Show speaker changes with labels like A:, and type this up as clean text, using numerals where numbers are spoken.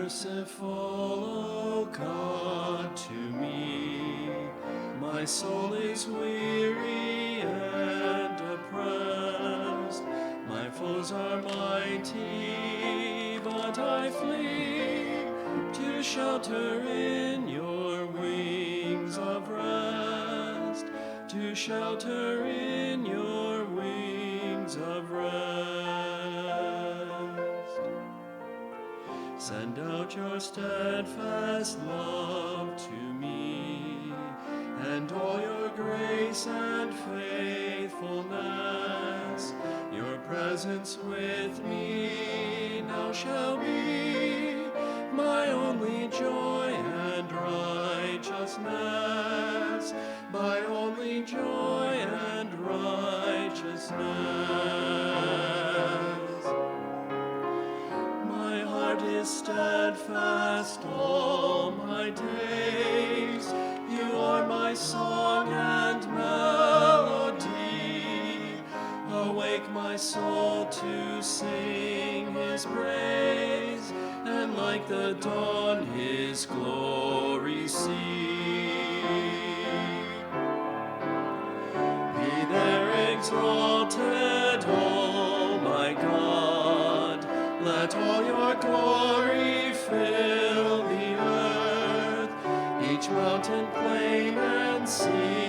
A: merciful, O God, to me. My soul is weary and oppressed. My foes are mighty, but I flee to shelter in your wings of rest, to shelter in your wings of rest. Send out your steadfast love to me, and all your grace and faithfulness. Your presence with me now shall be my only joy and righteousness, my only joy and righteousness. My heart is steadfast all my days. You are my song and melody. Awake my soul to sing his praise, and like the dawn his glory see. Be there exalted, oh my God. Let all your glory fill the earth, each mountain, plain, and sea.